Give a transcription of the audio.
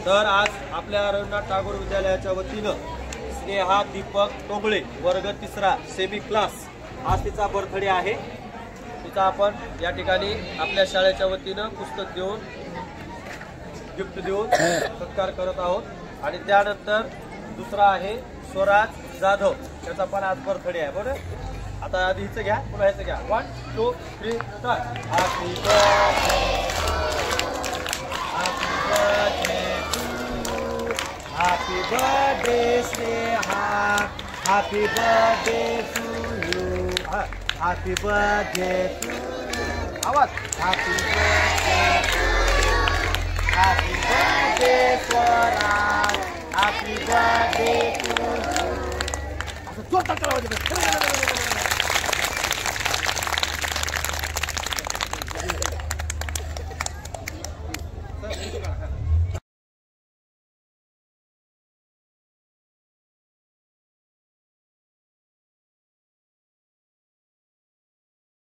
तर आज आपल्या रवींद्रनाथ टागोर विद्यालयाच्या वतीनं स्नेहा दीपक टोंगळे वर्ग 3 सेमी क्लास आज तिचा बर्थडे आहे। तिचा आपण या ठिकाणी आपल्या शाळेच्या वतीनं पुस्तक देऊन गिफ्ट देऊन सत्कार करत आहोत। आणि त्यानंतर दुसरा आहे स्वराज जाधव, त्याचा पण आज बर्थडे आहे। बरोबर, आता आधी हिचं घ्या, पुन्हा ह्याचं घ्या। 1 2 3 start. Happy Happy birthday, Sneha. Happy birthday to you. Happy birthday to you. Awat. Happy birthday. Happy birthday, Swaraj. Happy birthday to you. Asal jor tak terlalu je. Sir,